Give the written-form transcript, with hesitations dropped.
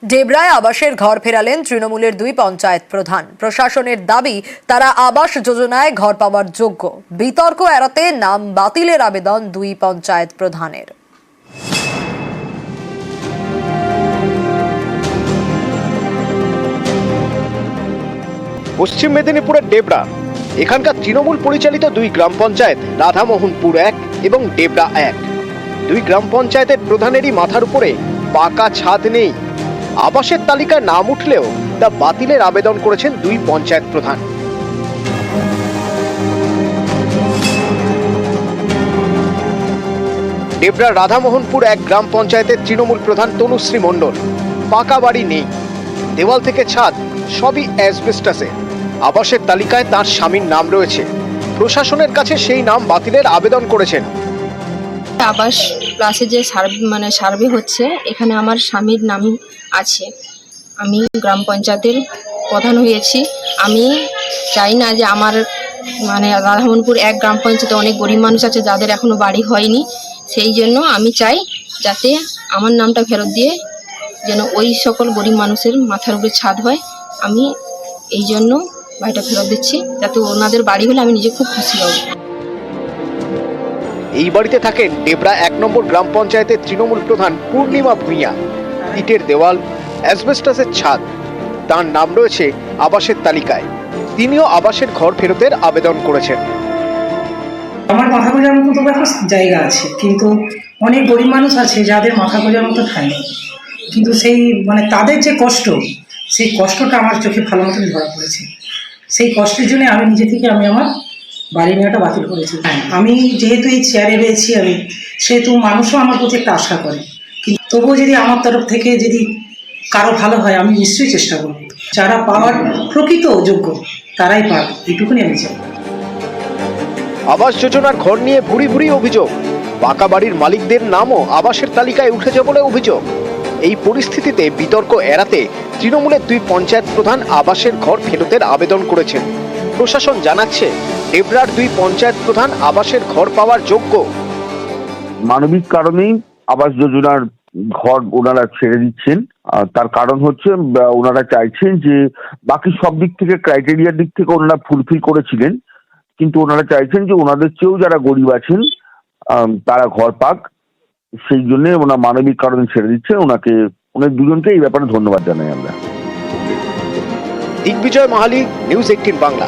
ডেবরায় আবাসের ঘর ফেরালেন তৃণমূলের দুই পঞ্চায়েত প্রধান। প্রশাসনের দাবি তারা আবাস যোজনায় ঘর পাওয়ার যোগ্য। বিতর্ক এড়াতে নাম বাতিলের আবেদন দুই পঞ্চায়েত প্রধানের। পশ্চিম মেদিনীপুরের ডেবরা, এখানকার তৃণমূল পরিচালিত দুই গ্রাম পঞ্চায়েত রাধামোহনপুর 1 এবং ডেবরা 1। দুই গ্রাম পঞ্চায়েতের প্রধানেরই মাথার উপরে পাকা ছাদ নেই। আবাসের তালিকায় নাম উঠলেও তা বাতিলের আবেদন করেছেন দুই পঞ্চায়েত প্রধান। ডেবরা রাধামোহনপুর 1 গ্রাম পঞ্চায়েতের তৃণমূল প্রধান তনুশ্রী মণ্ডল। পাকা বাড়ি নেই, দেওয়াল থেকে ছাদ সবই অ্যাসবেস্টাসে। আবাসের তালিকায় তার স্বামীর নাম রয়েছে। প্রশাসনের কাছে সেই নাম বাতিলের আবেদন করেছেন। আবাস প্লাসে যে সার্ভে হচ্ছে, এখানে আমার স্বামীর নাম আছে। আমি গ্রাম পঞ্চায়েতের প্রধান হয়েছি। আমি চাই না যে আমার রাধামোহনপুর 1 গ্রাম পঞ্চায়েতে অনেক গরিব মানুষ আছে যাদের এখনো বাড়ি হয়নি। সেই জন্য আমি চাই যাতে আমার নামটা ফেরত দিয়ে যেন ওই সকল গরিব মানুষের মাথার উপরে ছাদ হয়। আমি এই জন্য বাড়িটা ফেরত দিচ্ছি, যাতে ওনাদের বাড়ি হলে আমি নিজে খুব খুশি হব। এই বাড়িতে থাকেন ডেবরা 1 নম্বর গ্রাম পঞ্চায়েতের তৃণমূল প্রধান পূর্ণিমা ভূঁইয়া। ইটের দেওয়াল, অ্যাসবেস্টাসের ছাদ, তার নাম রয়েছে আবাসের তালিকায়। তিনিও আবাসের ঘর ফেরতের আবেদন করেছেন। আমার মাথা গোজার মতো তো একটা জায়গা আছে, কিন্তু অনেক গরিব মানুষ আছে যাদের মাথা গোজার মতো ঠাঁই নেই। কিন্তু সেই তাদের যে কষ্ট, সেই কষ্টটা আমার চোখে ভালো মতন ধরা পড়েছে। সেই কষ্টের জন্য আমি নিজে থেকে আমার বাড়ি নেওয়াটা বাতিল করেছি। আমি যেহেতু এই চেয়ারে রয়েছি, আমি সেহেতু মানুষও আমার প্রতি একটা আশা করে। কিন্তু তবুও যদি আমার তরফ থেকে যদি কারো ভালো হয়, আমি নিশ্চয়ই চেষ্টা করব। যারা পাওয়ার প্রকৃত যোগ্য তারাই পাবে, এইটুকুনি আমি চাই। আবাস যোজনার ঘর নিয়ে ভুরি ভুরি অভিযোগ। পাকা বাড়ির মালিকদের নামও আবাসের তালিকায় উঠেছে বলে অভিযোগ। এই পরিস্থিতিতে বিতর্ক এড়াতে তৃণমূলের দুই পঞ্চায়েত প্রধান আবাসের ঘর ফেরতের আবেদন করেছেন। প্রশাসন জানাচ্ছে ডেবরার দুই পঞ্চায়েত প্রধান আবাসের ঘর পাওয়ার যোগ্য। মানবিক কারণেই আবাস যোজনার ঘর ওনারা ছেড়ে দিচ্ছেন। তার কারণ হচ্ছে ওনারা চাইছেন যে বাকি সব দিক থেকে, ক্রাইটেরিয়ার দিক থেকে ওনারা ফুলফিল করেছিলেন, কিন্তু ওনারা চাইছেন যে ওনাদের চেয়েও যারা গরিব আছেন তারা ঘর পাক। সেই জন্য ওনারা মানবিক কারণে ছেড়ে দিচ্ছেন। ওনার দুজনকে এই ব্যাপারে ধন্যবাদ জানাই আমরা। দিগ্বিজয় মাহালি, নিউজ 18 বাংলা।